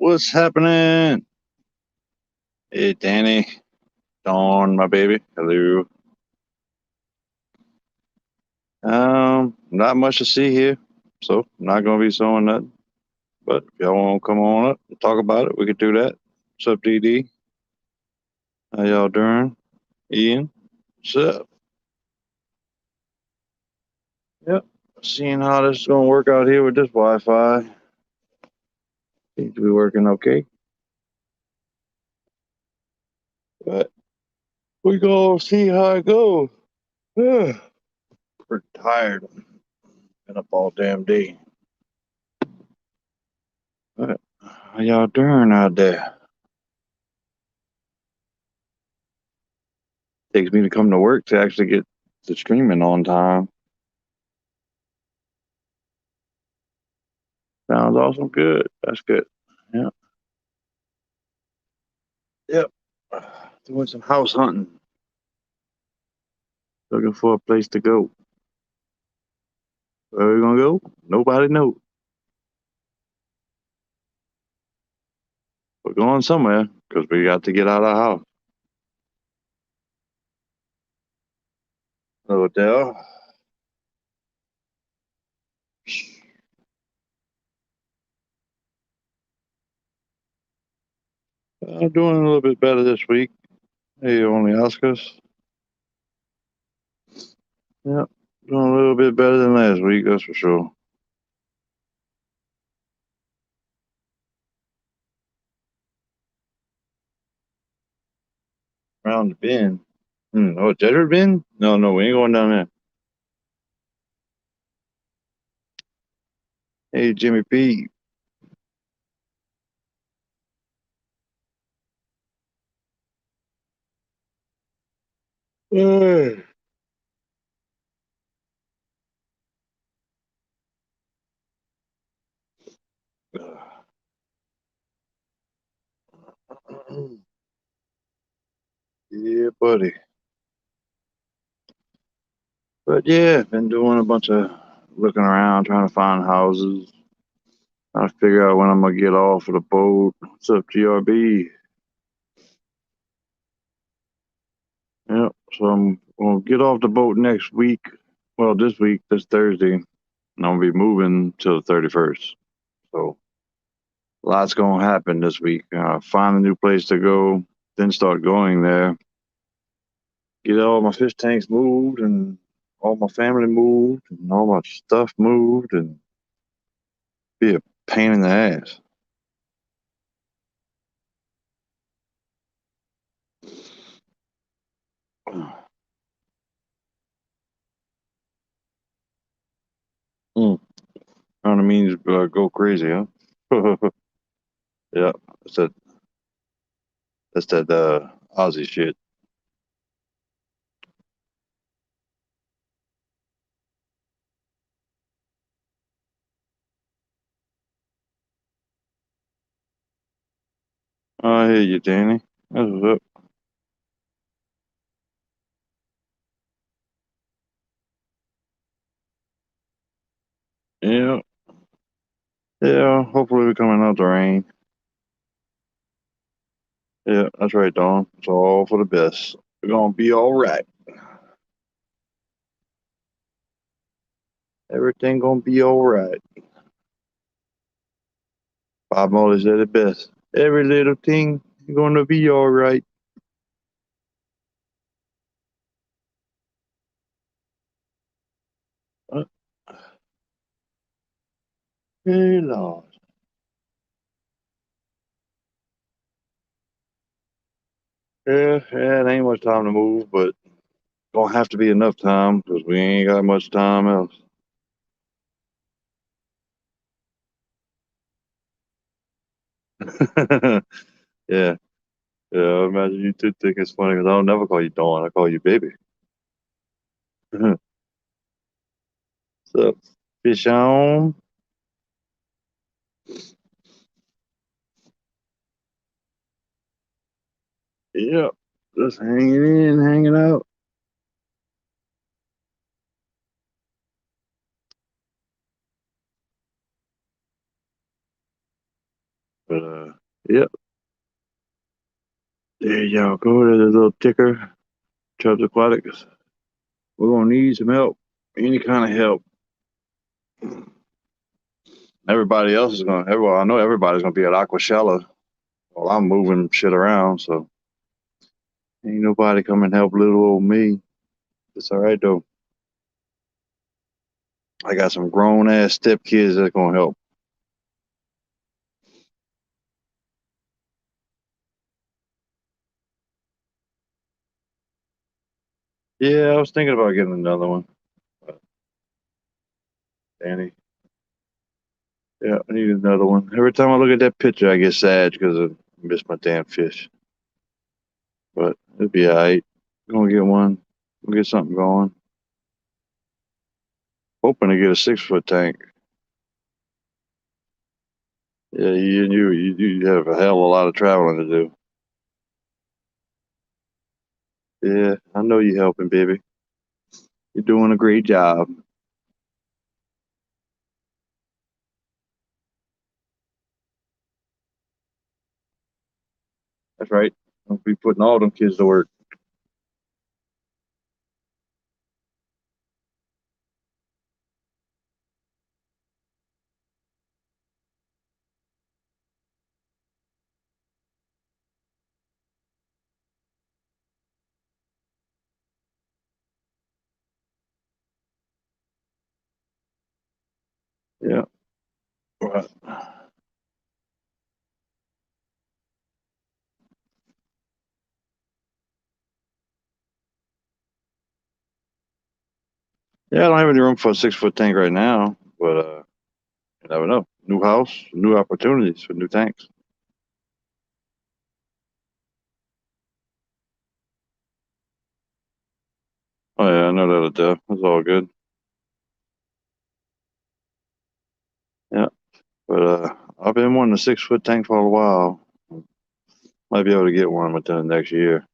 What's happening? Hey, Danny. Dawn, my baby. Hello. Not much to see here, so I'm not gonna be showing nothing. But if y'all want to come on up and talk about it, we could do that. What's up, DD? How y'all doing? Ian? What's up? Yep. Seeing how this is gonna work out here with this Wi-Fi. Seems to be working okay. But we gonna see how it goes. We're tired. Been up all damn day. But how y'all doing out there? Takes me to come to work to actually get the streaming on time. Sounds awesome. Good. That's good. Yeah. Yep. Doing some house hunting. Looking for a place to go. Where we gonna go? Nobody knows. We're going somewhere because we got to get out of the house. Hello, Dale. I'm doing a little bit better this week. Hey, only Oscars. Yep. Doing a little bit better than last week, that's for sure. Around the bend. Oh, Desert Bend? No, we ain't going down there. Hey, Jimmy P. Hey. Yeah, buddy. But yeah, been doing a bunch of looking around, trying to find houses, trying to figure out when I'm gonna get off of the boat. What's up, GRB? Yep. So I'm gonna get off the boat next week. Well, this week, this Thursday, and I'm gonna be moving till the 31st. So lots gonna happen this week. Find a new place to go, then start going there. Get all my fish tanks moved and all my family moved and all my stuff moved and be a pain in the ass. Mm. Kind of means go crazy, huh? Yeah, that's that. That's that Aussie shit. I hear you, Danny. That's what's up. Yeah, yeah. Hopefully, we're coming out the rain. Yeah, that's right, Dawn. It's all for the best. We're gonna be all right. Everything gonna be all right. Bob Marley said it best. Every little thing gonna be all right. Uh, Hey, Lord. Yeah, it ain't much time to move, but gonna have to be enough time because we ain't got much time else. Yeah, yeah. I imagine you two think it's funny because I don't never call you Dawn. I call you baby. So, fish on. Yep. Just hanging in, hanging out. But Yep. There y'all go. There's a little ticker. Chubbs Aquatics. We're gonna need some help. Any kind of help. Everybody else is gonna. Everyone, I know everybody's gonna be at Aquashella. Well, I'm moving shit around, so ain't nobody come and help little old me. It's all right though. I got some grown ass step kids that's gonna help. Yeah, I was thinking about getting another one. But Danny. Yeah, I need another one. Every time I look at that picture, I get sad because I miss my damn fish. But it'll be all right. Gonna get one. Gonna get something going. Hoping to get a 6 foot tank. Yeah, you have a hell of a lot of traveling to do. Yeah, I know you're helping, baby. You're doing a great job. That's right. Don't be putting all them kids to work. Yeah. Right. Yeah, I don't have any room for a 6 foot tank right now, but you never know. New house, new opportunities for new tanks. Oh yeah, I know that, Adele. That's all good. Yeah, but I've been wanting a 6 foot tank for a while. Might be able to get one within the next year.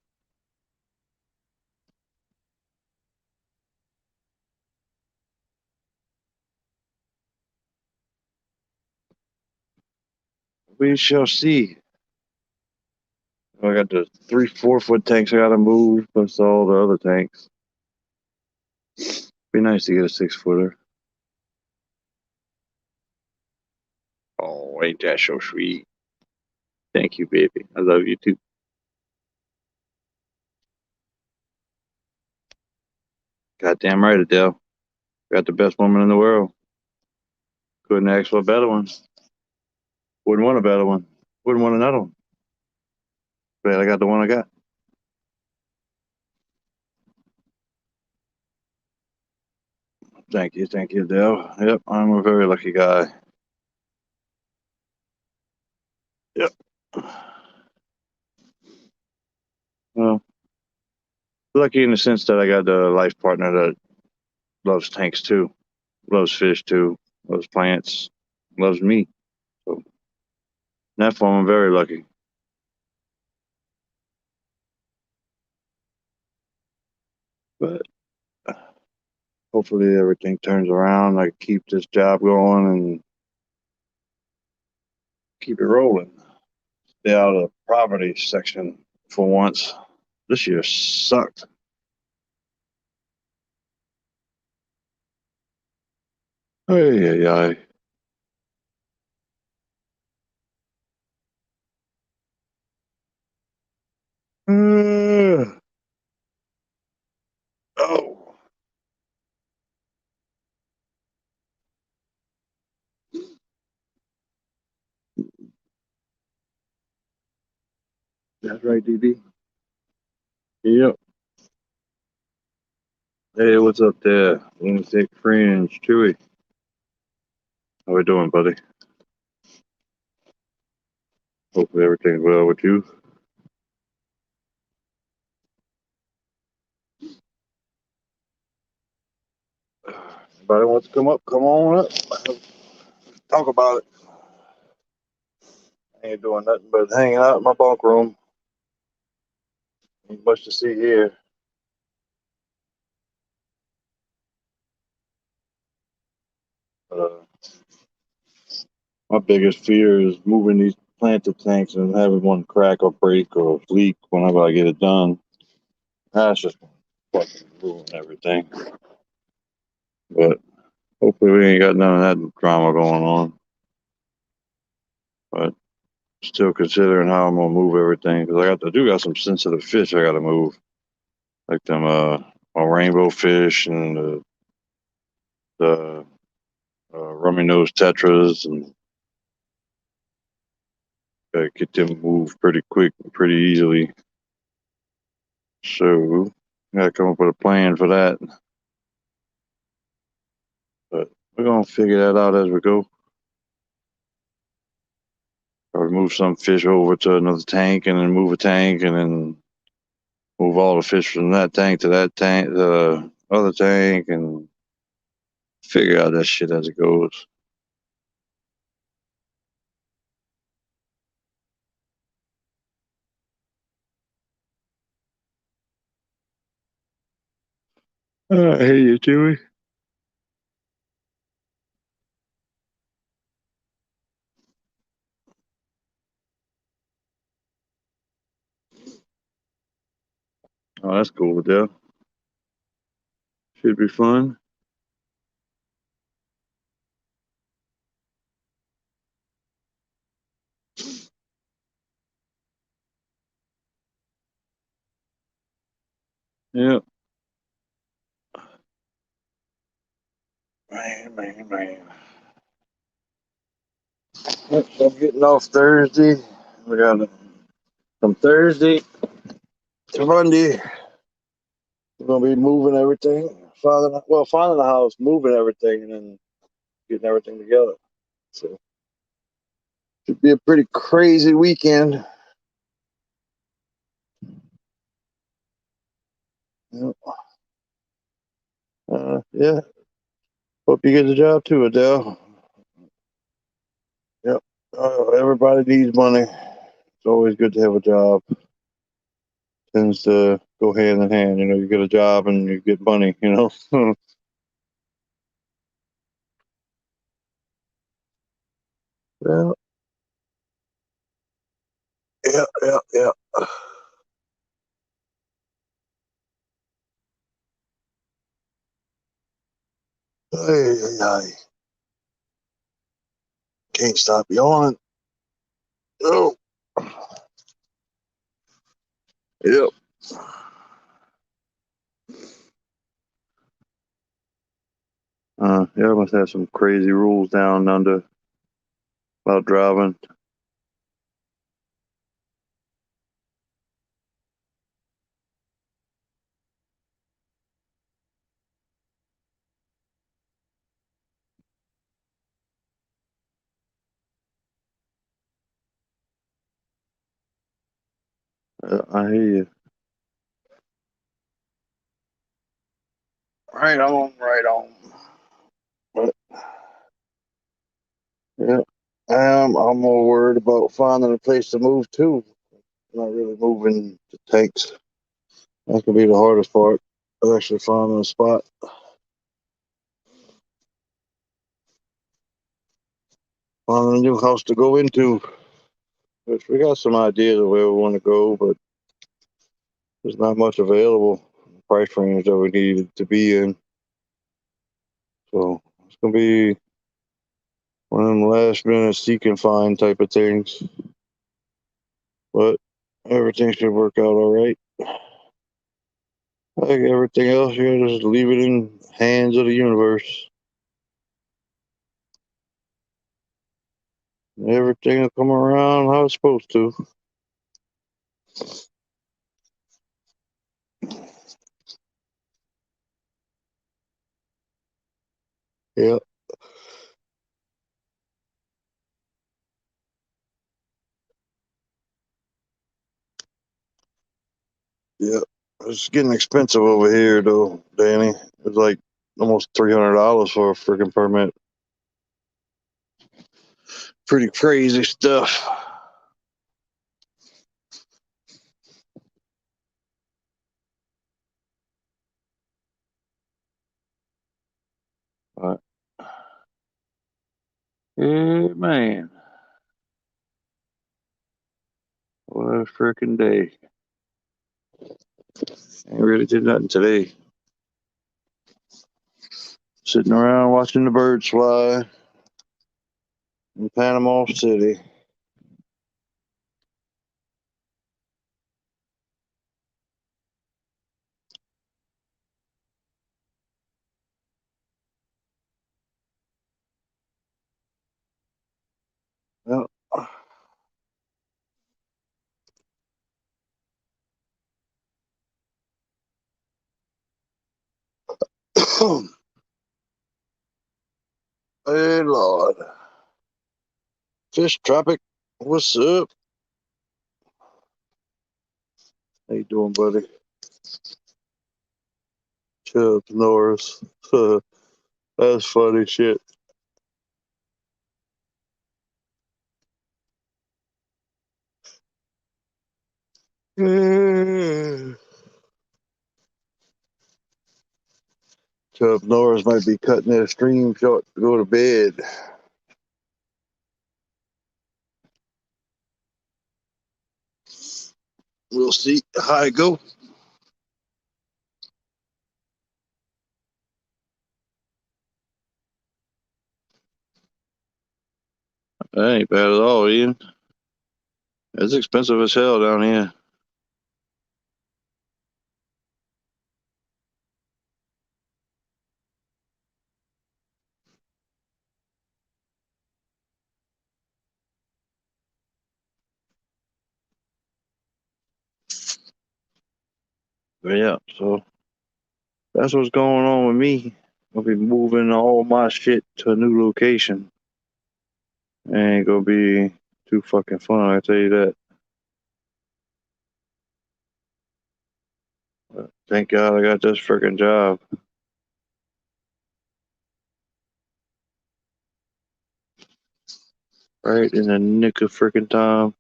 We shall see. I got the 3, 4 foot tanks I gotta move, plus all the other tanks. Be nice to get a 6 footer. Oh, ain't that so sweet? Thank you, baby. I love you too. Goddamn right, Adele. Got the best woman in the world. Couldn't ask for a better one. Wouldn't want a better one. Wouldn't want another one. Glad I got the one I got. Thank you, Adele. Yep, I'm a very lucky guy. Yep. Well, lucky in the sense that I got a life partner that loves tanks too, loves fish too, loves plants, loves me. So in that form, I'm very lucky. But hopefully everything turns around. I keep this job going and keep it rolling. Stay out of the property section for once. This year sucked. Hey, hey, hey. Oh, that's right, DB. Yep. Hey, what's up there? Lunatic Fringe, Chewy. How we doing, buddy? Hopefully everything's well with you. Anybody wants to come up? Come on up. Talk about it. I ain't doing nothing but hanging out in my bunk room. Ain't much to see here. Uh, my biggest fear is moving these planted tanks and having one crack or break or leak whenever I get it done. That's just fucking ruin everything. But hopefully we ain't got none of that drama going on. But still considering how I'm gonna move everything because I do got some sensitive fish I gotta move, like them my rainbow fish and the rummy nose tetras, and gotta get them moved pretty quick, pretty easily. So gotta come up with a plan for that. But we're gonna figure that out as we go. Or move some fish over to another tank, and then move a tank, and then move all the fish from that tank to that tank, the other tank, and figure out that shit as it goes. I hear you, Chewy. Oh, that's cool, Dale. Should be fun. Yeah. Man. Yep, so I'm getting off Thursday. We got from Thursday to Monday. We're gonna be moving everything. Finding the house, moving everything, and then getting everything together. So should be a pretty crazy weekend. Yep. Yeah. Hope you get the job too, Adele. Yep. Everybody needs money. It's always good to have a job. Tends to go hand in hand. You know, you get a job and you get money. You know. Yeah. Yeah. Ay. Can't stop yawning. Oh. Yep. Yeah, I must have some crazy rules down under about driving. I hear you. Right on. But yeah, I'm more worried about finding a place to move to. Not really moving the tanks. That could be the hardest part. Of actually finding a spot, finding a new house to go into. Which we got some ideas of where we want to go, but there's not much available price range that we need to be in. So it's gonna be one of them last minute seek and find type of things. But everything should work out all right. Like everything else, you gotta just leave it in hands of the universe. Everything will come around how it's supposed to. Yeah, yeah. It's getting expensive over here though, Danny. It's like almost $300 for a freaking permit. Pretty crazy stuff. All right. Yeah, man. a freaking day. Ain't really did nothing today. Sitting around watching the birds fly in Panama City. Well, hey Lord. Fish Tropic, what's up? How you doing, buddy? Chubb Norris. That's funny shit. Chubb Norris might be cutting that stream short to go to bed. We'll see how it go. That ain't bad at all, Ian. It's expensive as hell down here. But yeah, so that's what's going on with me. I'll be moving all my shit to a new location. Ain't gonna be too fucking fun, I tell you that. But thank God I got this freaking job. Right in the nick of freaking time.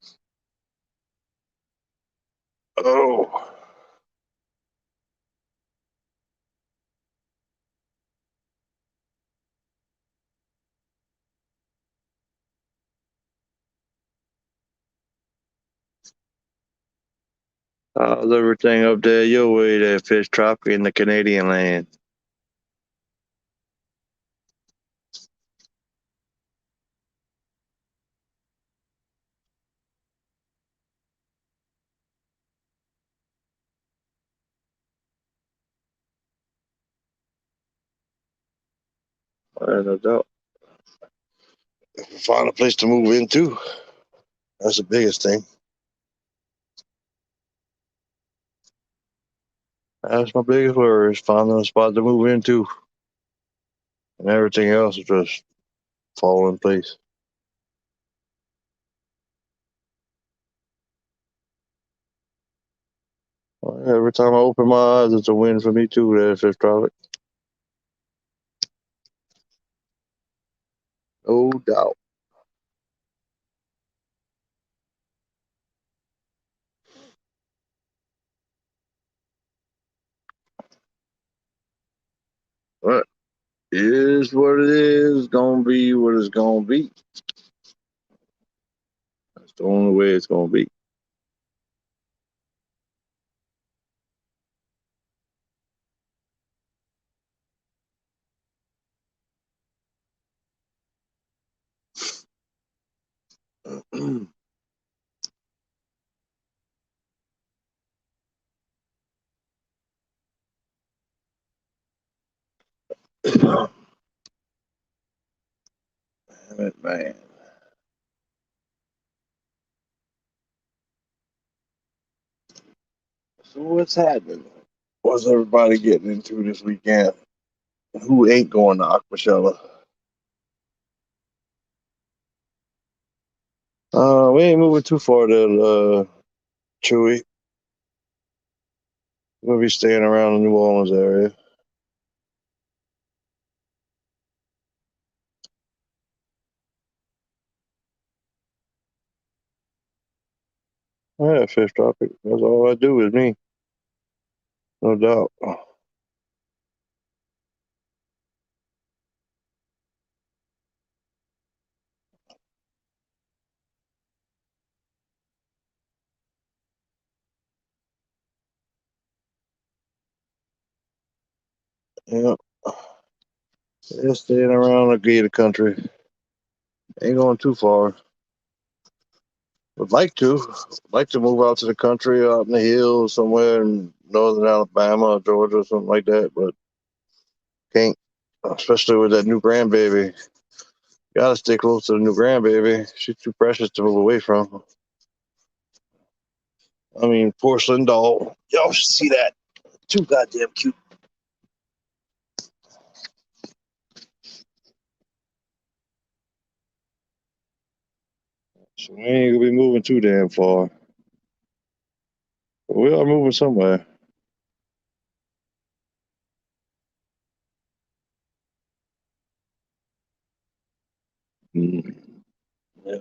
Oh. How's everything up there your way there, Fish Tropic in the Canadian land? No doubt. Find a place to move into. That's the biggest thing. That's my biggest worry is finding a spot to move into. And everything else will just fall in place. Every time I open my eyes, it's a win for me too, there, Fish Tropic. No doubt. But it is what it is. Gonna be what it's gonna be. That's the only way it's gonna be. Damn it, man. So what's happening? What's everybody getting into this weekend? Who ain't going to Aquashella? We ain't moving too far to Chewy. We'll be staying around the New Orleans area. Yeah, Fish Tropic. That's all I do is me. No doubt. Yeah, just staying around the gated country. Ain't going too far. Would like to move out to the country, out in the hills somewhere in northern Alabama, or Georgia, or something like that. But can't, especially with that new grandbaby. Gotta stay close to the new grandbaby. She's too precious to move away from. I mean, porcelain doll. Y'all should see that. Too goddamn cute. So we ain't gonna be moving too damn far. But we are moving somewhere. Mm. Yeah.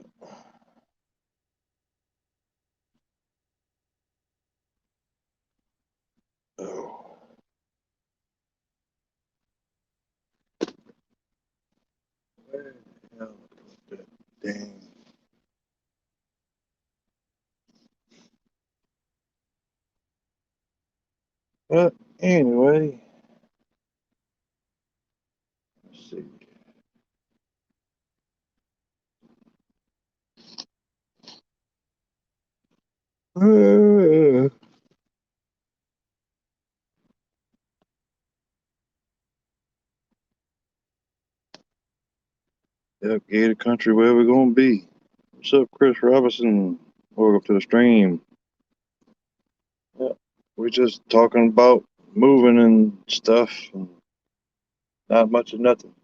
Oh. Where the hell is that dang? But anyway, let's see. Yep, gated country, where we gonna be? What's up, Chris Robinson? Welcome to the stream. Yeah, we're just talking about moving and stuff, and not much of nothing.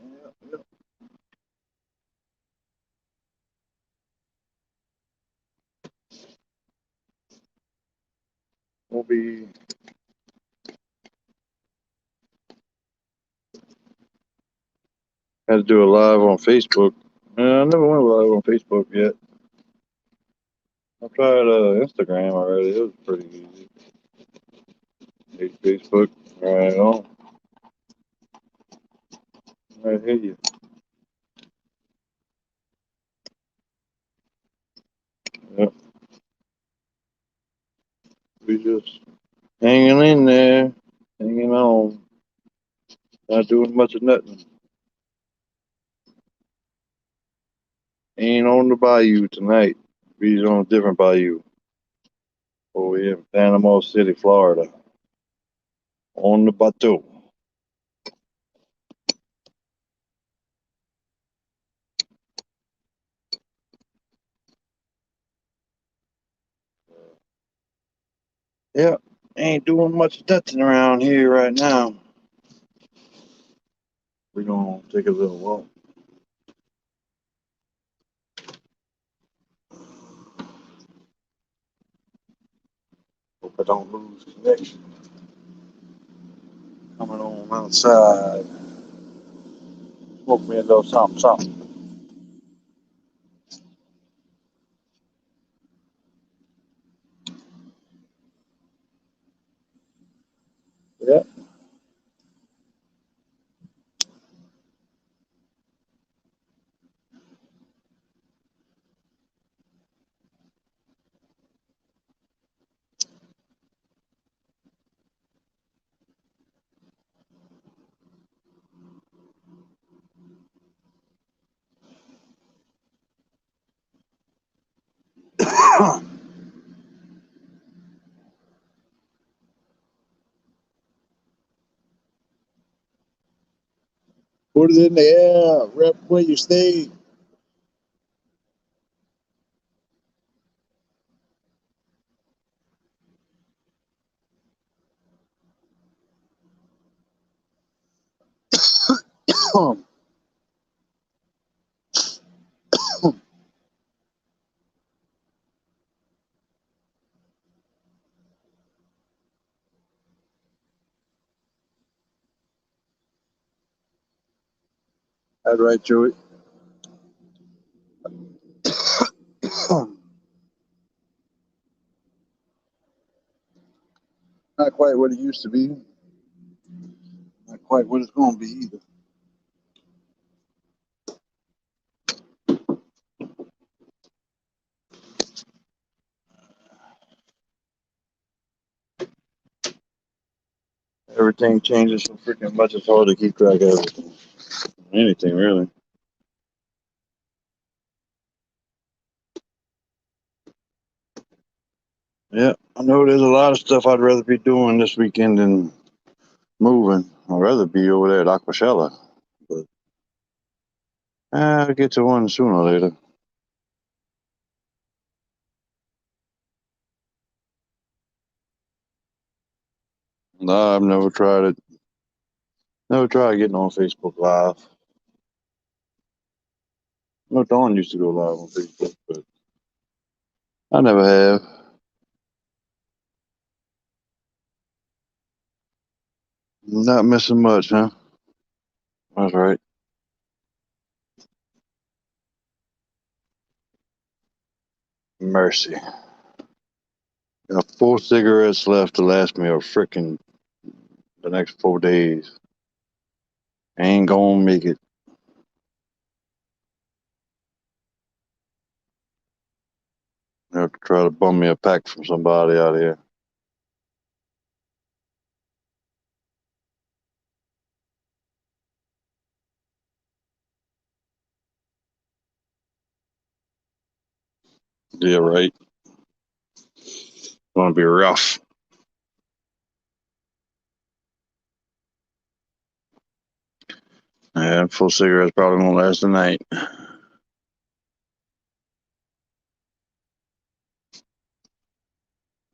Yeah, yeah. We'll be had to do a live on Facebook. I never went live on Facebook yet. I tried Instagram already. It was pretty easy. Hey, Facebook, right on. I hear you. Yep, we just hanging in there, hanging on, not doing much of nothing. Ain't on the Bayou tonight. We on a different Bayou. Over here in Panama City, Florida. On the Bateau. Yep, ain't doing much nothing around here right now. We're gonna take a little walk. Hope I don't lose connection. Coming on outside. Smoke me a little something, something. Yep. Put it in the air. Rep where you stay. That's right, Joey. Not quite what it used to be. Not quite what it's going to be either. Everything changes so freaking much. It's hard to keep track of anything, really. Yeah, I know there's a lot of stuff I'd rather be doing this weekend than moving. I'd rather be over there at Aquashella, but I'll get to one sooner or later. No, I've never tried it. Never tried getting on Facebook Live. No, Dawn used to go live on Facebook, but I never have. Not missing much, huh? That's right. Mercy. Got 4 cigarettes left to last me a frickin' the next 4 days. Ain't gonna make it. I have to try to bum me a pack from somebody out here. Yeah, right. Gonna be rough. Yeah, 4 cigarettes probably won't last the night.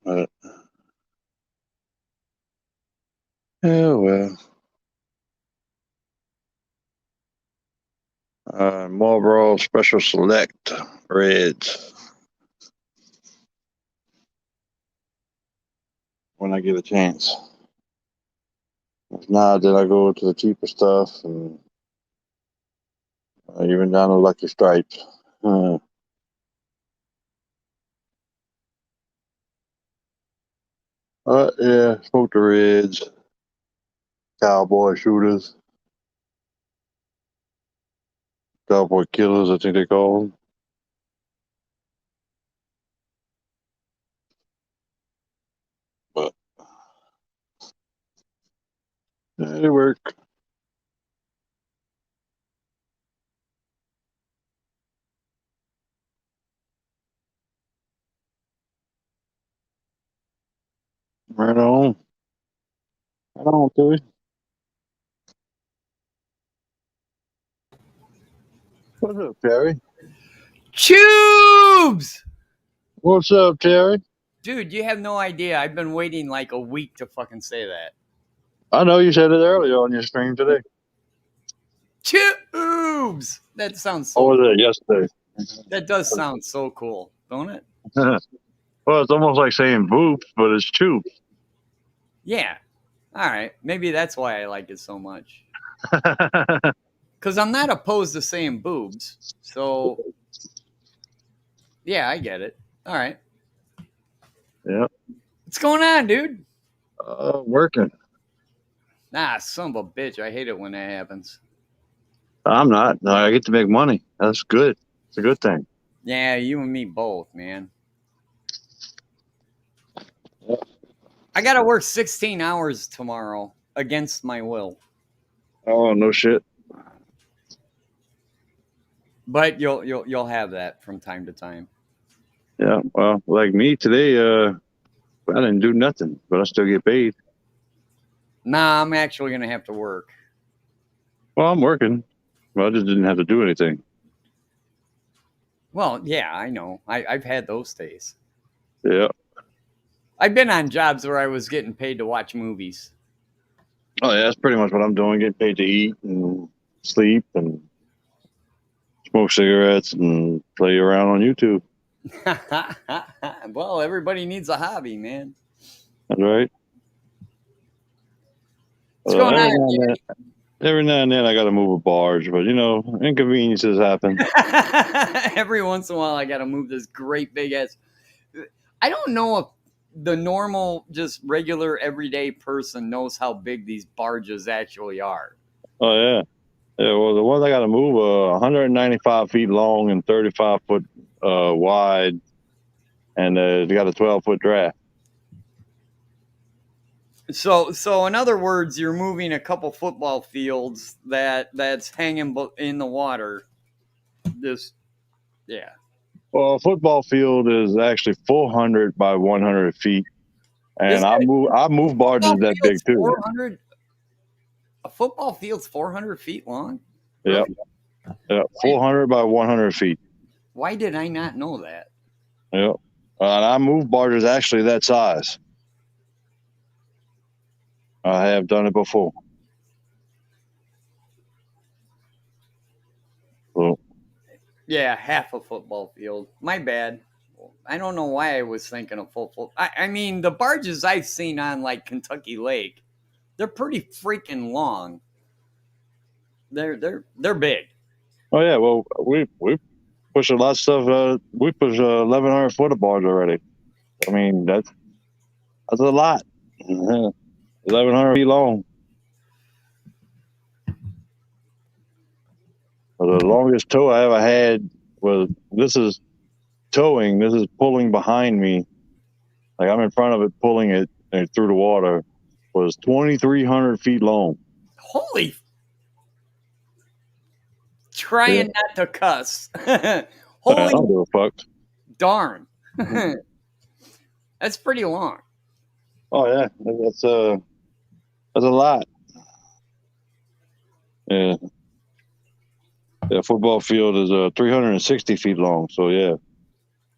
But, yeah, well. Marlboro Special Select Reds. When I get a chance. If not, then I go to the cheaper stuff and even down to Lucky Stripes. Yeah, smoke the Reds, Cowboy Shooters, Cowboy Killers, I think they call them. But yeah, they work. Right on. Right on, Tilly. What's up, Terry? Tubes! What's up, Terry? Dude, you have no idea. I've been waiting like a week to fucking say that. I know you said it earlier on your stream today. Tubes! That sounds Or so was cool. it yesterday? That does sound so cool, don't it? Well, it's almost like saying boops, but it's tubes. Yeah. All right. Maybe that's why I like it so much. Because I'm not opposed to saying boobs. So, yeah, I get it. All right. Yeah. What's going on, dude? Working. Nah, son of a bitch. I hate it when that happens. I'm not. No, I get to make money. That's good. It's a good thing. Yeah, you and me both, man. Yeah. I got to work 16 hours tomorrow against my will. Oh, no shit. But you'll have that from time to time. Yeah. Well, like me today, I didn't do nothing, but I still get paid. Nah, I'm actually gonna have to work. Well, I'm working. Well, I just didn't have to do anything. Well, yeah, I know. I've had those days. Yeah. I've been on jobs where I was getting paid to watch movies. Oh, yeah. That's pretty much what I'm doing. Getting paid to eat and sleep and smoke cigarettes and play around on YouTube. Well, everybody needs a hobby, man. That's right. What's going Every now and then I got to move a barge, but inconveniences happen. on? Every once in a while, I got to move this great big ass. I don't know if the normal, just regular, everyday person knows how big these barges actually are. Oh yeah. Yeah, well, the ones I got to move are 195 feet long and 35 foot wide, and they got a 12-foot draft. So in other words, you're moving a couple football fields that's hanging in the water. Just yeah. Well, a football field is actually 400 by 100 feet, Is and it I move barges football that big field's too. 400? A football field's 400 feet long? Yep, Really? yep, Why, 400 by 100 feet. why did I not know that? Yep, and I move barges actually that size. I have done it before. So, Yeah, half a football field. My bad. I don't know why I was thinking of full. I mean, the barges I've seen on like Kentucky Lake, they're pretty freaking long. They're big. oh yeah, well we push a lot of stuff. We push 1,100 foot of barge already. I mean that's a lot. 1,100 feet long. But the longest tow I ever had was this is towing. This is pulling behind me. Like I'm in front of it, pulling it through the water. Was 2,300 feet long. Holy, Yeah, trying not to cuss. I Holy don't give a fuck. darn. That's pretty long. Oh yeah, that's a lot. Yeah, yeah. Football field is 360 feet long. So yeah,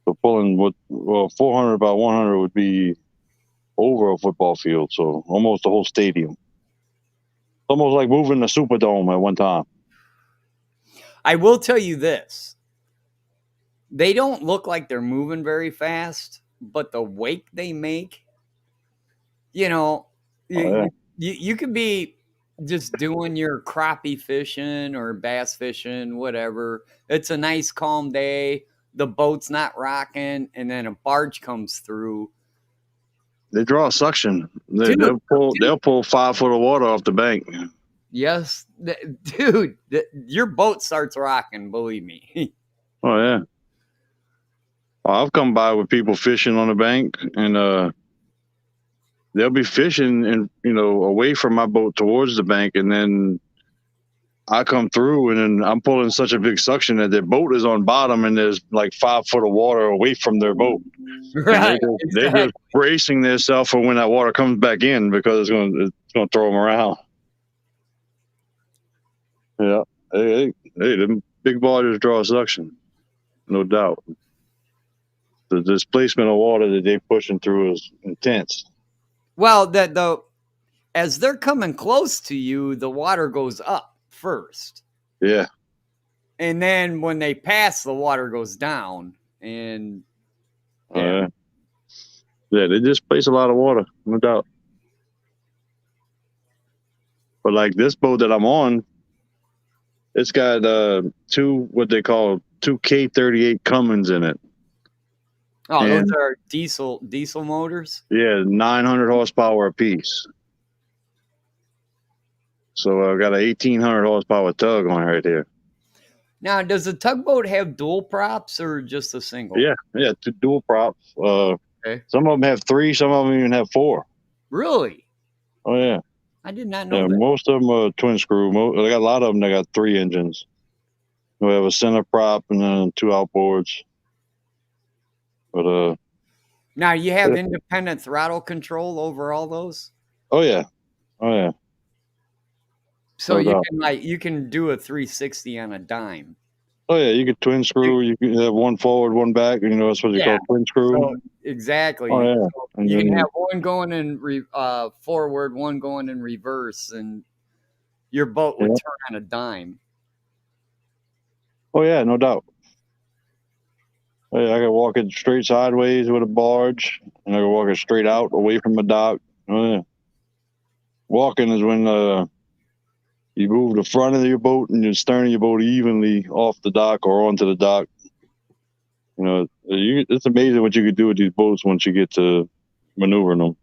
so pulling 400 by 100 would be over a football field. So almost the whole stadium. Almost like moving the Superdome at one time. I will tell you this. They don't look like they're moving very fast, but the wake they make, you know, Oh yeah. you could be just doing your crappie fishing or bass fishing, whatever. It's a nice calm day. The boat's not rocking, and then a barge comes through. They draw suction. Dude, They'll pull 5 foot of water off the bank. yes, dude, your boat starts rocking, believe me. Oh yeah. I've come by with people fishing on the bank, and they'll be fishing and away from my boat towards the bank, and then I come through, and then I'm pulling such a big suction that their boat is on bottom, and there's like 5 foot of water away from their boat, and Right, they're exactly. just bracing themselves for when that water comes back in because it's gonna throw them around. Yeah, hey, them big barges draw suction, no doubt. The displacement of water that they're pushing through is intense. Well, that though, as they're coming close to you, the water goes up first. Yeah, And then when they pass, the water goes down. And yeah. uh, yeah, they displace a lot of water, no doubt. But like this boat that I'm on, it's got two what they call two K38 Cummins in it, Oh, those and are diesel motors. yeah, 900 horsepower apiece. So I've got a 1,800 horsepower tug on right here. Now, does the tugboat have dual props or just a single? Yeah, two dual props. Okay. Some of them have three, some of them even have four. Really? Oh yeah, I did not know yeah. that. Most of them are twin screw. I got a lot of them that got three engines. We have a center prop and then two outboards. But Now, you have independent throttle control over all those? oh yeah, oh yeah, So no you doubt. can do a 360 on a dime. Oh yeah, you could twin screw. You can have one forward, one back. That's what you Yeah. call twin screw. So exactly. Oh yeah, So and you can then have one going in forward, one going in reverse, and your boat would yeah. turn on a dime. Oh yeah, no doubt. Oh, yeah, I can walk it straight sideways with a barge, and I can walk it straight out away from the dock. Oh yeah. Walking is when you move the front of your boat and your stern of your boat evenly off the dock or onto the dock. It's amazing what you could do with these boats once you get to maneuvering them.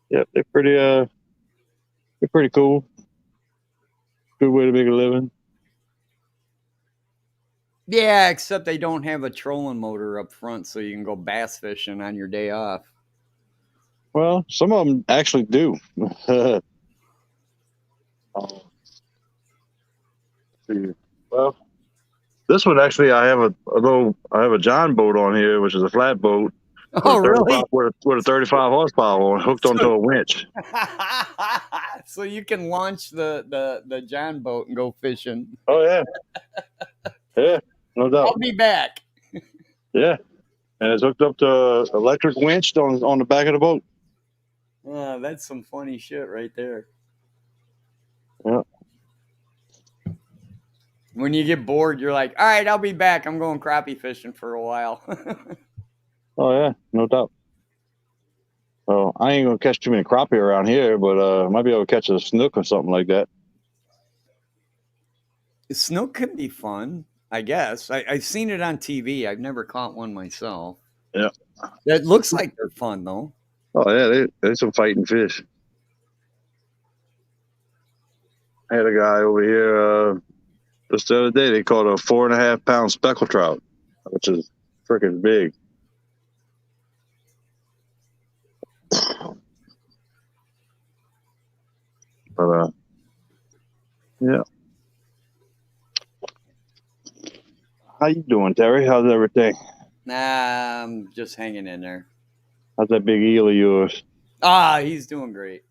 Yeah, they're pretty cool. Good way to make a living. Yeah, except they don't have a trolling motor up front, so you can go bass fishing on your day off. Well, some of them actually do. See. Well, this one actually, I have a John boat on here, which is a flat boat with Oh, a 35 really? with a 35 horsepower on, hooked onto So, a winch. so you can launch the John boat and go fishing. Oh yeah, yeah, no doubt. I'll be back. Yeah, and it's hooked up to electric winch on the back of the boat. That's some funny shit right there. Yeah. When you get bored, you're like, all right, I'll be back. I'm going crappie fishing for a while. Oh yeah, no doubt. So I ain't gonna catch too many crappie around here, but I might be able to catch a snook or something like that. Snook can be fun, I guess. I've seen it on TV. I've never caught one myself. Yeah. It looks like they're fun, though. Oh yeah, they some fighting fish. I had a guy over here just the other day. They caught a 4.5 pound speckled trout, which is freaking big. But yeah. How you doing, Terry? How's everything? Nah, I'm just hanging in there. How's that big eel of yours? He's doing great.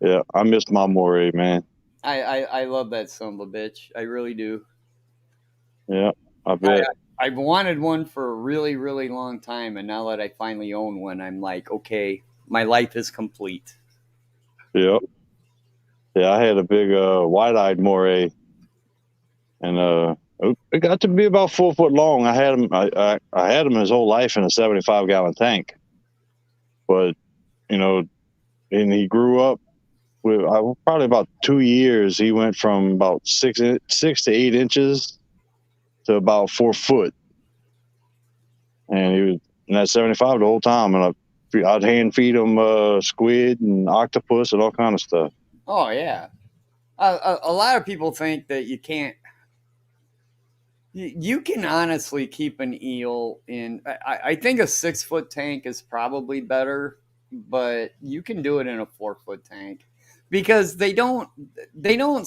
Yeah, I missed my moray, man. I love that son of a bitch. I really do. Yeah, I I, bet. I've wanted one for a really, really long time, and now that I finally own one, I'm like, okay, my life is complete. Yeah, yeah. I had a big wide-eyed moray, and it got to be about 4 foot long. I had him. I had him his whole life in a 75-gallon tank, but you know, and he grew up with probably about 2 years. He went from about 6 to 8 inches to about 4 foot, and he was in that 75 the whole time. And I'd hand feed him squid and octopus and all kind of stuff. Oh yeah. A lot of people think that you can't. You can honestly keep an eel in. I think a 6 foot tank is probably better, but you can do it in a 4 foot tank because they don't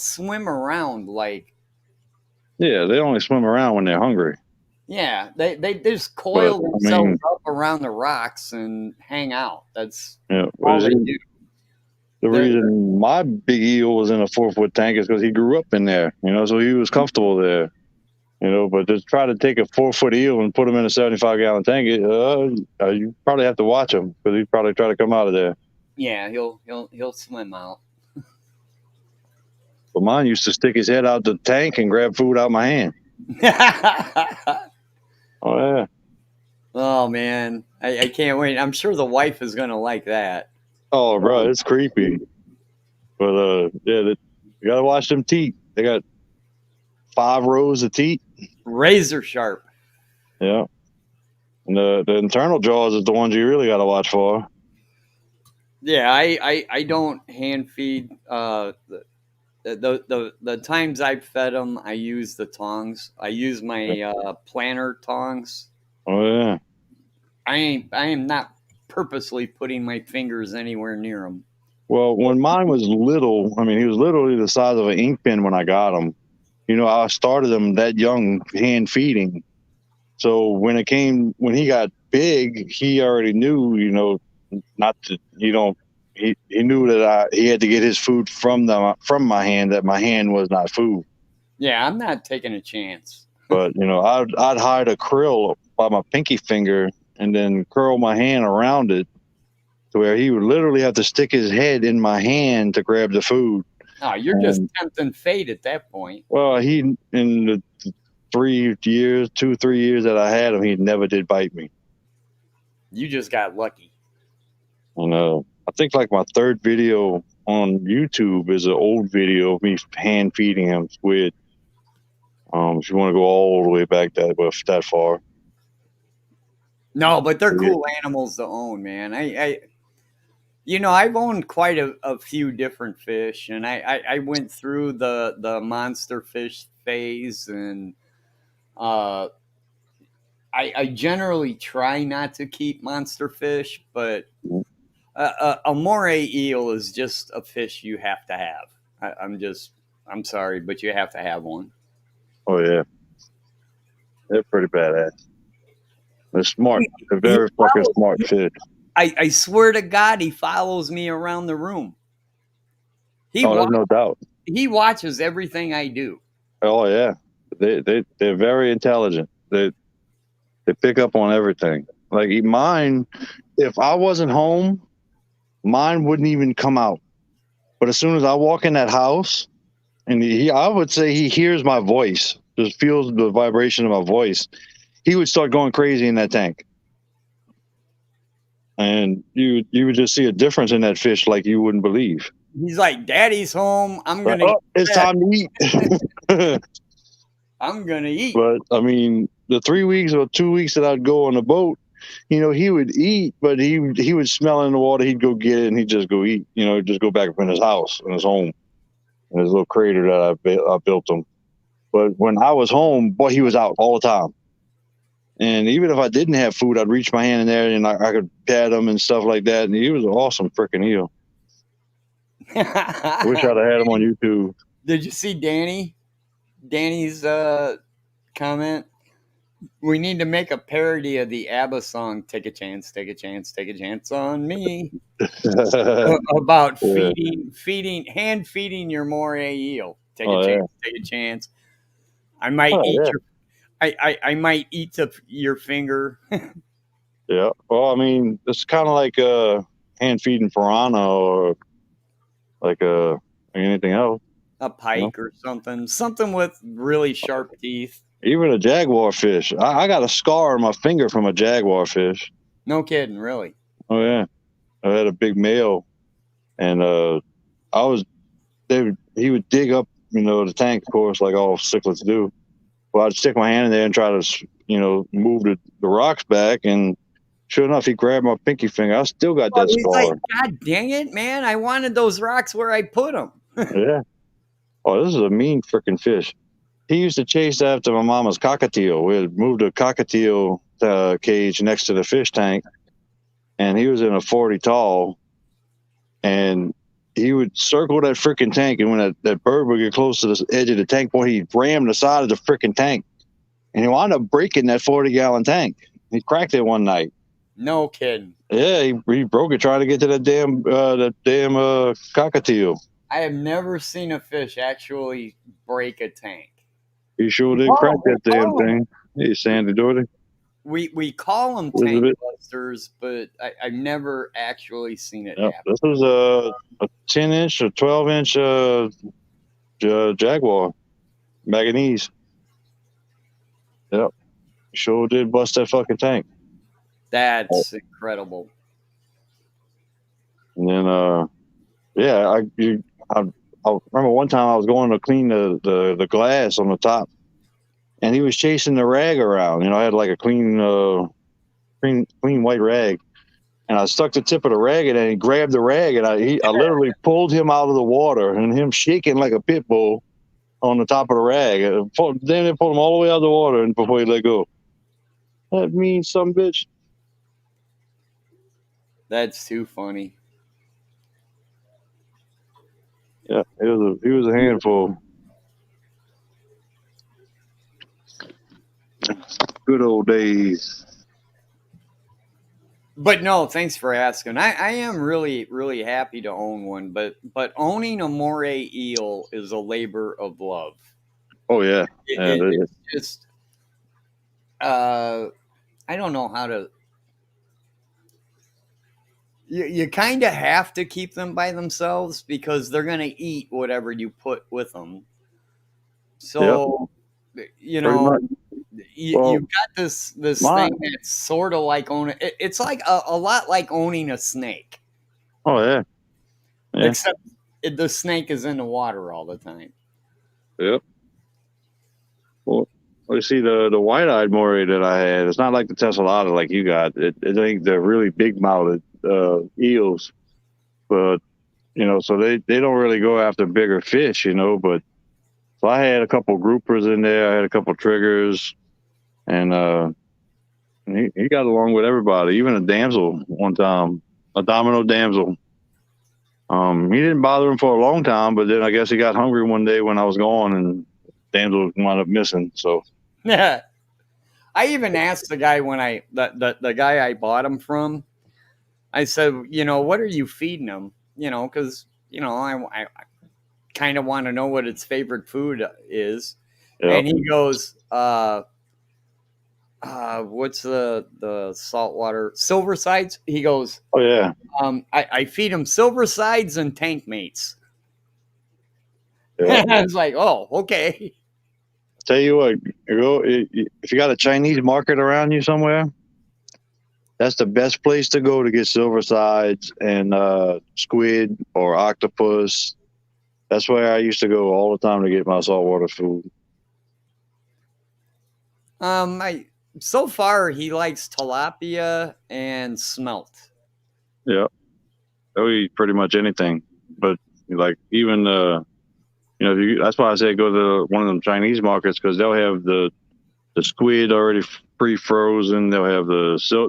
swim around like. Yeah, they only swim around when they're hungry. Yeah, they just But coil I themselves mean, up around the rocks and hang out. That's yeah, all they do. the They're, reason my big eel was in a 4 foot tank is because he grew up in there. So he was comfortable there. But to try to take a 4 foot eel and put him in a 75-gallon tank, you probably have to watch him because he'd probably try to come out of there. yeah, he'll swim out. But mine used to stick his head out the tank and grab food out my hand. Oh yeah. Oh man, I can't wait. I'm sure the wife is gonna like that. Oh, bro, it's creepy. But yeah, you gotta watch them teeth. They got 5 rows of teeth. Razor sharp. Yeah. And the internal jaws is the ones you really gotta watch for. Yeah, I don't hand feed. The times I've fed them, I use the tongs. I use my planter tongs. Oh yeah. I am not purposely putting my fingers anywhere near them. Well, when mine was little, I mean, he was literally the size of an ink pen when I got him. I started him that young, hand feeding. So when he got big, he already knew, not to, he knew that he had to get his food from my hand, that my hand was not food. Yeah, I'm not taking a chance. But, I'd hide a krill by my pinky finger and then curl my hand around it to where he would literally have to stick his head in my hand to grab the food. Oh, you're just tempting fate at that point. Well, in the 2, 3 years that I had him, he never did bite me. You just got lucky. And I think like my third video on YouTube is an old video of me hand feeding him squid. If you want to go all the way back that far. No, but they're cool animals to own, man. I've owned quite a few different fish, and I went through the monster fish phase, and Uh, I generally try not to keep monster fish, but a moray eel is just a fish you have to have. I'm sorry, but you have to have one. Oh yeah, they're pretty badass. They're smart. They're He very fucking follows smart me. fish. I swear to God, he follows me around the room. He Oh, wa- there's no doubt. he watches everything I do. Oh yeah, they're very intelligent. They pick up on everything. Like mine, if I wasn't home, mine wouldn't even come out. But as soon as I walk in that house, and I would say he hears my voice, just feels the vibration of my voice, he would start going crazy in that tank. And you would just see a difference in that fish like you wouldn't believe. He's like, "Daddy's home. I'm Like, gonna oh, get it's fed. time to eat. I'm gonna eat." But I mean, the 3 weeks or 2 weeks that I'd go on the boat, he would eat, but he would smell in the water. He'd go get it and he'd just go eat. Just go back up in his house, in his home, in his little crater that I built him. But when I was home, boy, he was out all the time. And even if I didn't have food, I'd reach my hand in there and I could pat him and stuff like that. And he was an awesome freaking eel. I wish I'd have had him on YouTube. Did you see Danny's comment? We need to make a parody of the ABBA song "Take a Chance, Take a Chance, Take a Chance on Me" about Yeah. hand feeding your moray eel. Take a Oh yeah. chance, take a chance. I might Oh eat yeah. your I might eat your finger. Yeah. Well, I mean, it's kind of like hand feeding piranha or like anything else. A pike or something with really sharp teeth. Even a jaguar fish. I got a scar on my finger from a jaguar fish. No kidding, really. Oh yeah, I had a big male, and I was he would dig up the tank, of course, like all cichlids do. Well, I'd stick my hand in there and try to move the rocks back, and sure enough, he grabbed my pinky finger. I still got Oh, that he's like, scar. "God dang it, man! I wanted those rocks where I put them." Yeah. Oh, this is a mean freaking fish. He used to chase after my mama's cockatiel. We had moved a cockatiel cage next to the fish tank, and he was in a 40 tall, and he would circle that freaking tank, and when that bird would get close to the edge of the tank, boy, he'd ram the side of the freaking tank, and he wound up breaking that 40-gallon tank. He cracked it one night. No kidding. Yeah, he broke it trying to get to that damn cockatiel. I have never seen a fish actually break a tank. He sure did crack that damn thing. Hey, Sandy Doherty. We call them tank busters, but I've never actually seen it happen. This was a 10-inch or 12-inch jaguar, manganese. Yep, sure did bust that fucking tank. That's incredible. And then, yeah, I remember one time I was going to clean the glass on the top, and he was chasing the rag around. I had like a clean white rag, and I stuck the tip of the rag in, and he grabbed the rag, and I literally pulled him out of the water, and him shaking like a pit bull on the top of the rag. Then they pulled him all the way out of the water, and before he let go. That mean some bitch. That's too funny. Yeah, he was a handful. Good old days. But no, thanks for asking. I am really, really happy to own one, but owning a moray eel is a labor of love. Oh yeah, It's just I don't know how to. You kind of have to keep them by themselves because they're going to eat whatever you put with them. So, you you've got this thing that's sort of like owning. It's like a lot like owning a snake. Oh yeah. Except the snake is in the water all the time. Yep. Well, you see the white-eyed moray that I had. It's not like the tessellata like you got. It ain't the really big-mouthed eels, but so they don't really go after bigger fish, but so I had a couple groupers in there. I had a couple triggers. and he got along with everybody, even a damsel one time, a domino damsel. He didn't bother him for a long time, but then I guess he got hungry one day when I was gone, and damsel wound up missing. So Yeah. I even asked the guy when the guy I bought him from. I said, what are you feeding him? Because I kind of want to know what its favorite food is. yeah, And he goes, what's the saltwater silver sides? He goes, oh yeah, I feed him silver sides and tank mates. yeah. I was like, oh, okay. Tell you what, if you got a Chinese market around you somewhere, that's the best place to go to get silver sides and squid or octopus. That's where I used to go all the time to get my saltwater food. I so far he likes tilapia and smelt. Yeah, they'll eat pretty much anything. But like even that's why I say go to one of them Chinese markets because they'll have the squid already pre-frozen. They'll have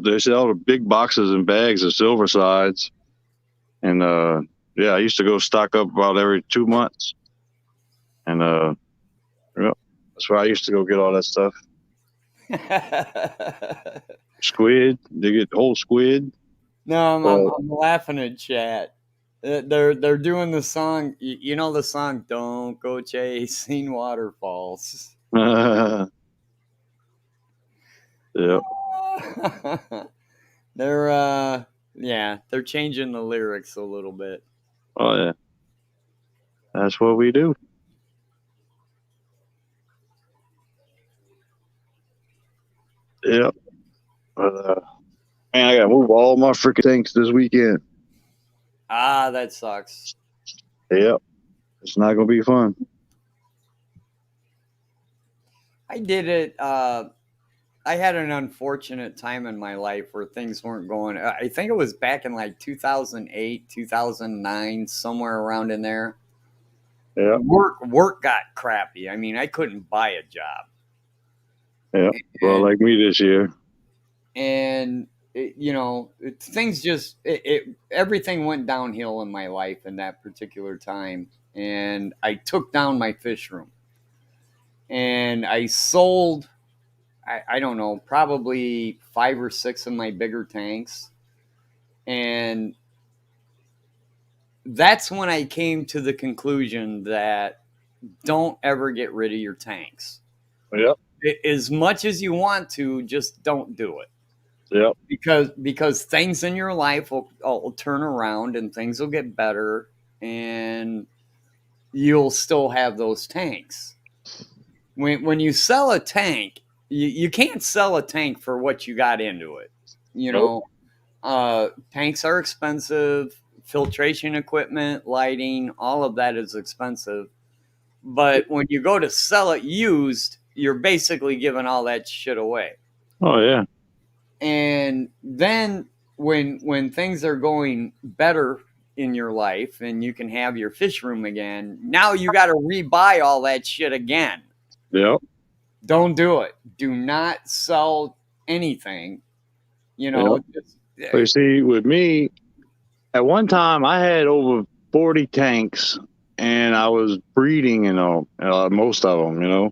they sell the big boxes and bags of silver sides. And yeah, I used to go stock up about every 2 months. And yeah, that's where I used to go get all that stuff. Squid, they get whole squid. No, But I'm laughing at chat. They're doing the song. You know the song "Don't Go Chasing Waterfalls." yeah, They're yeah, they're changing the lyrics a little bit. oh yeah, that's what we do. Yeah, but man, I gotta move all my freaking tanks this weekend. Ah, that sucks. Yeah, it's not gonna be fun. I did it. I had an unfortunate time in my life where things weren't going. I think it was back in like 2008, 2009, somewhere around in there. Yeah, Work got crappy. I mean, I couldn't buy a job, yeah. Well, and like me this year. things just everything went downhill in my life in that particular time, and I took down my fish room, and I sold. I don't know, probably 5 or 6 of my bigger tanks, and that's when I came to the conclusion that don't ever get rid of your tanks. Yep, As much as you want to, just don't do it. yep. Because things in your life will turn around and things will get better and you'll still have those tanks. When you sell a tank, you can't sell a tank for what you got into it. You Nope. know, tanks are expensive, filtration equipment, lighting, all of that is expensive. But when you go to sell it used, you're basically giving all that shit away. Oh yeah, And then when things are going better in your life and you can have your fish room again, now you got to rebuy all that shit again. yep, Don't do it. Do not sell anything. You yep. know, just, But you see, with me, at one time I had over 40 tanks, and I was breeding, most of them,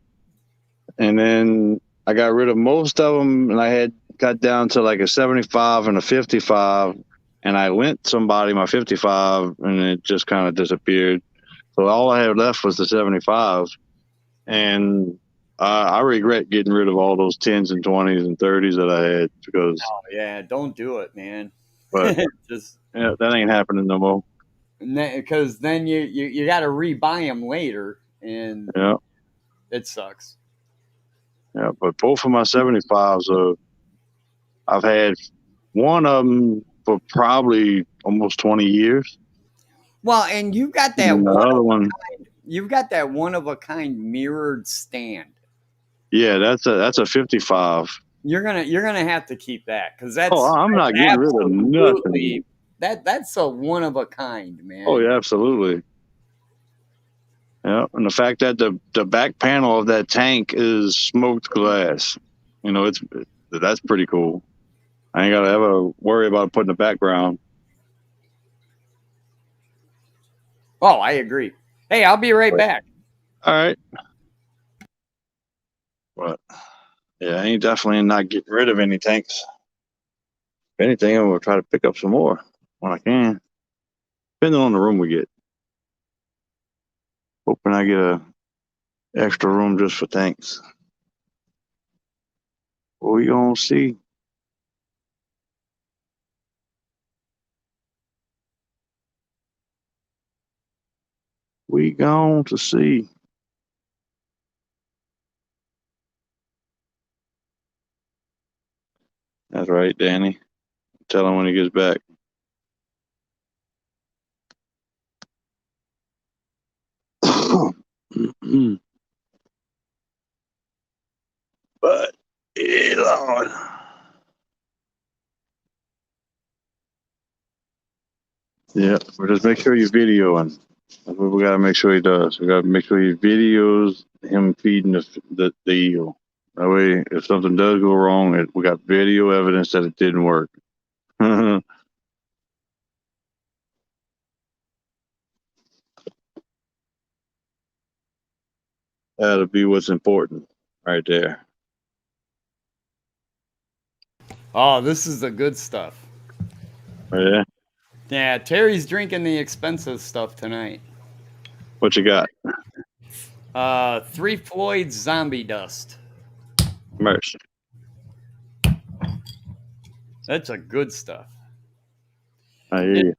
and then I got rid of most of them, and I had got down to like a 75 and a 55, and I lent somebody my 55, and it just kind of disappeared. So all I had left was the 75, and I regret getting rid of all those 10s and 20s and 30s that I had because, oh yeah, don't do it, man. but Just yeah, that ain't happening no more. because then you got to rebuy them later, and Yeah, it sucks. yeah. But both of my 75s, I've had one of them for probably almost 20 years. Well, and you got that And the one. other one, You've got that one of a kind mirrored stand. yeah, that's a 55. You're gonna have to keep that because Oh, I'm not getting rid of absolutely nothing. that's a one of a kind, Oh, man. yeah, absolutely. Yeah, and the fact that the back panel of that tank is smoked glass. You know, that's pretty cool. I ain't gotta ever worry about putting the background. Oh, I agree. Hey, I'll be right back. All right. But yeah, I ain't definitely not getting rid of any tanks. If anything, I'm gonna try to pick up some more when I can. Depending on the room we get. Hoping I get a extra room just for tanks. We gonna see. We going to see. That's right, Danny. Tell him when he gets back. But, yeah, Lord. Yeah, but just make sure you're videoing. That's what we gotta make sure he does. We gotta make sure he videos him feeding the eel. That way, if something does go wrong, we got video evidence that it didn't work. That'll be what's important right there. Oh, this is the good stuff. Yeah. Yeah, Terry's drinking the expensive stuff tonight. What you got? 3 Floyd's Zombie Dust. Mercy. That's a good stuff. I hear you.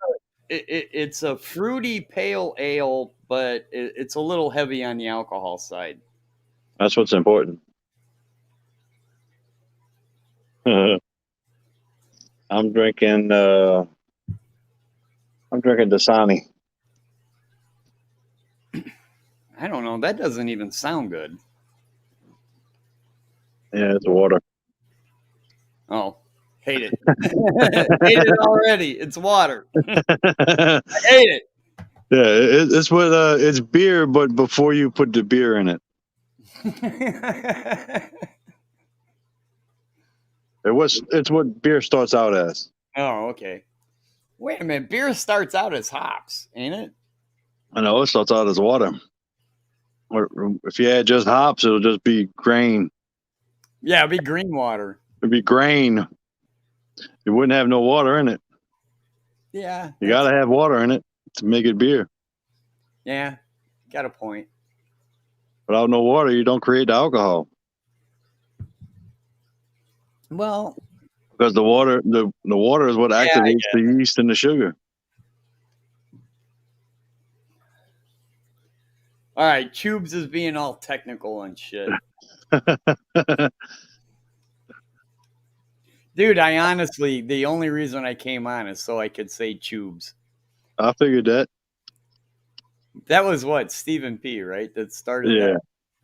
It's a fruity pale ale, but it's a little heavy on the alcohol side. That's what's important. I'm drinking Dasani. I don't know. That doesn't even sound good. Yeah, it's water. Oh, hate it. Hate it already. It's water. I hate it. Yeah, it's what it's beer, but before you put the beer in it. It's what beer starts out as. Oh, okay. Wait a minute. Beer starts out as hops, ain't it? I know it starts out as water. If you add just hops, it'll just be grain. Yeah, it'd be green water. It'd be grain. You wouldn't have no water in it. Yeah. You got to have water in it to make it beer. Yeah, got a point. Without no water, you don't create the alcohol. Well, because the water is what activates the yeast and the sugar. All right, Cubes is being all technical and shit. Dude, I honestly, the only reason I came on is so I could say Tubes. I figured that. That was what, Stephen P., right? That started that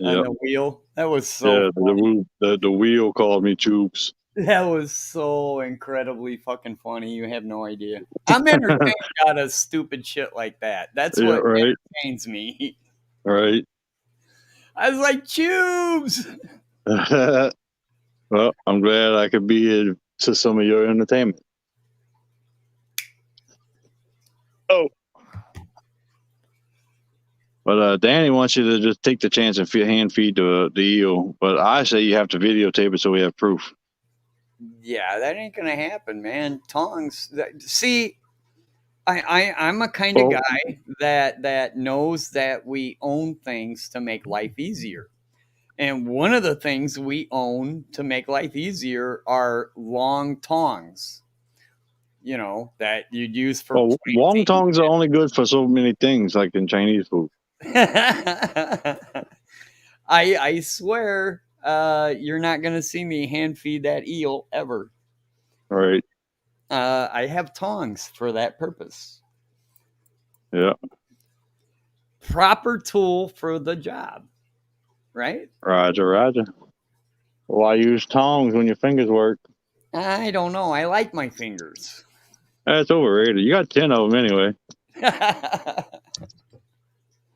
on the wheel. That was so funny. The wheel called me Tubes. That was so incredibly fucking funny. You have no idea. I'm entertained out of stupid shit like that. That's what entertains me. Right. I was like, Tubes! Well, I'm glad I could be to some of your entertainment. Oh. But Danny wants you to just take the chance and hand feed the eel. But I say you have to videotape it so we have proof. Yeah, that ain't gonna happen, man. Tongs. See, I'm a kind of guy that knows that we own things to make life easier. And one of the things we own to make life easier are long tongs. You know, that you'd use for long tongs are only good for so many things, like in Chinese food. I swear, you're not gonna see me hand feed that eel ever. Right. I have tongs for that purpose. Yeah. Proper tool for the job. Right? Roger. Why use tongs when your fingers work? I don't know. I like my fingers. That's overrated. You got 10 of them anyway.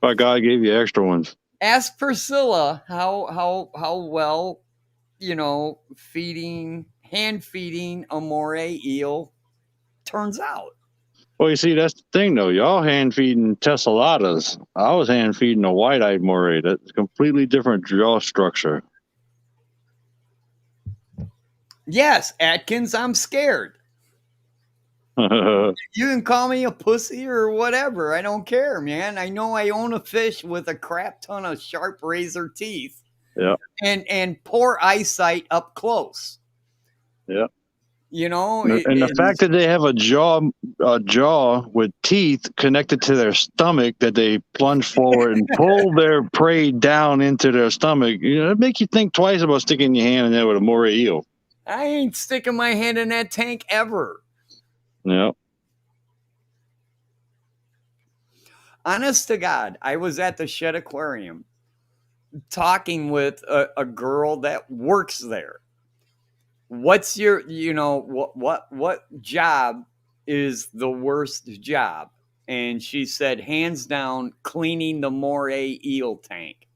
But God gave you extra ones. Ask Priscilla how well hand feeding a moray eel turns out. Well, you see, that's the thing, though. Y'all hand feeding tessellatas. I was hand feeding a white-eyed moray. That's a completely different jaw structure. Yes, Atkins, I'm scared. You can call me a pussy or whatever. I don't care, man. I know I own a fish with a crap ton of sharp razor teeth. Yeah. And poor eyesight up close. Yeah. And the fact that they have a jaw with teeth connected to their stomach that they plunge forward and pull their prey down into their stomach, it make you think twice about sticking your hand in there with a moray eel. I ain't sticking my hand in that tank ever. Yeah. Honest to God, I was at the Shed Aquarium talking with a girl that works there. What's your, what job is the worst job? And she said, hands down, cleaning the moray eel tank.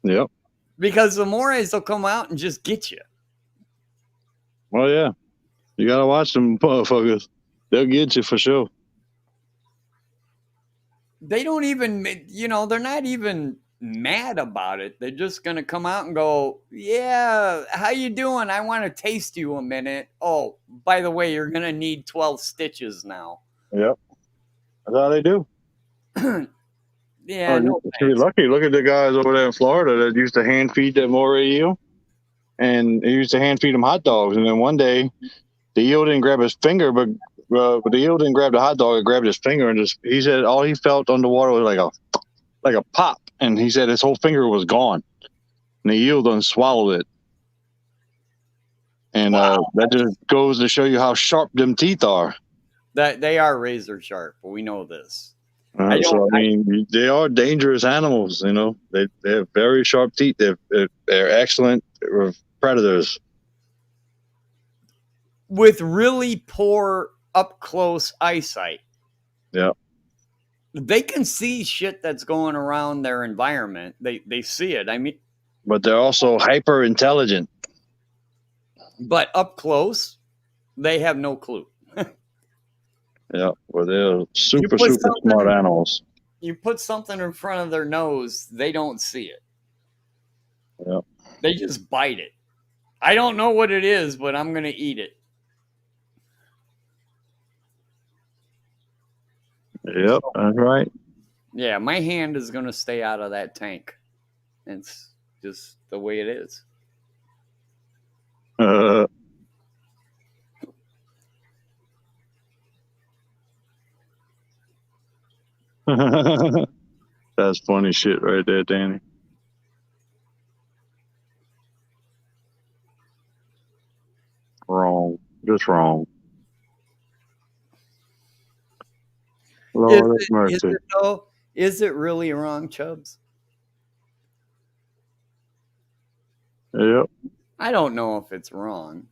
Yep. Because the morays will come out and just get you. Well, yeah. You got to watch them motherfuckers. They'll get you for sure. They don't even, they're not even mad about it. They're just going to come out and go, yeah, how you doing? I want to taste you a minute. Oh, by the way, you're going to need 12 stitches now. Yep. That's how they do. Yeah, no, you should be lucky. Look at the guys over there in Florida that used to hand feed that moray eel, and they used to hand feed them hot dogs. And then one day, the eel didn't grab his finger, but the eel didn't grab the hot dog. It grabbed his finger, and he said all he felt underwater was like a pop, and he said his whole finger was gone, and the eel done swallowed it. And wow. That just goes to show you how sharp them teeth are. That they are razor sharp. We know this. They are dangerous animals. They have very sharp teeth. They're excellent predators with really poor up close eyesight. Yeah, they can see shit that's going around their environment. They see it. I mean, but they're also hyper intelligent. But up close, they have no clue. Yeah, well, they're super smart animals. You put something in front of their nose, they don't see it. Yeah. They just bite it. I don't know what it is, but I'm going to eat it. Yep, that's right. Yeah, my hand is going to stay out of that tank. It's just the way it is. That's funny shit right there, Danny. Wrong. Just wrong. Lord have mercy. Is it really wrong, Chubbs? Yep. I don't know if it's wrong.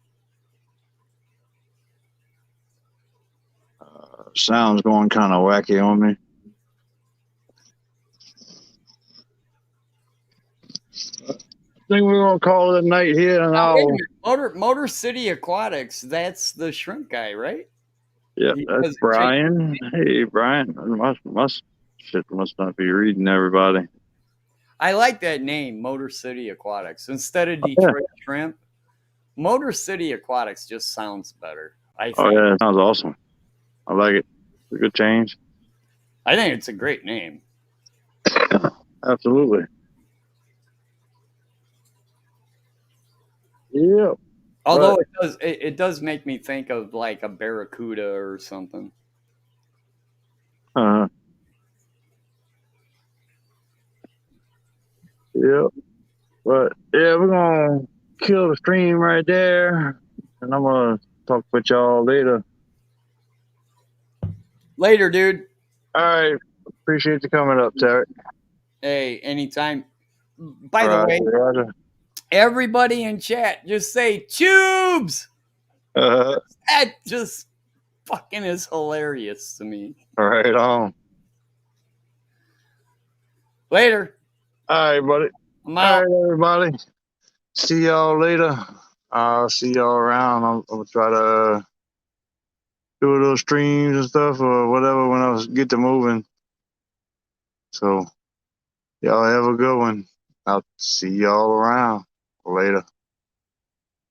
Sounds going kind of wacky on me. I think we're gonna call it a night here. And Motor City Aquatics. That's the shrimp guy, right? Yeah, that's Brian. Hey, Brian. Must not be reading everybody. I like that name, Motor City Aquatics. Instead of Detroit Shrimp, Motor City Aquatics just sounds better. I think. Oh yeah, it sounds awesome. I like it. It's a good change. I think it's a great name. Absolutely. Yeah. Although it does make me think of like a barracuda or something. Yeah. But yeah, we're gonna kill the stream right there, and I'm gonna talk with y'all later. Later, dude. All right. Appreciate you coming up, Tarek. Hey, anytime. By the way, Roger. Everybody in chat, just say tubes. That just fucking is hilarious to me. Right on. Later. All right, buddy. I'm out. All right, everybody. see y'all later. I'll see y'all around. I'm gonna try to do a little streams and stuff or whatever when I get to moving. So y'all have a good one. I'll see y'all around later.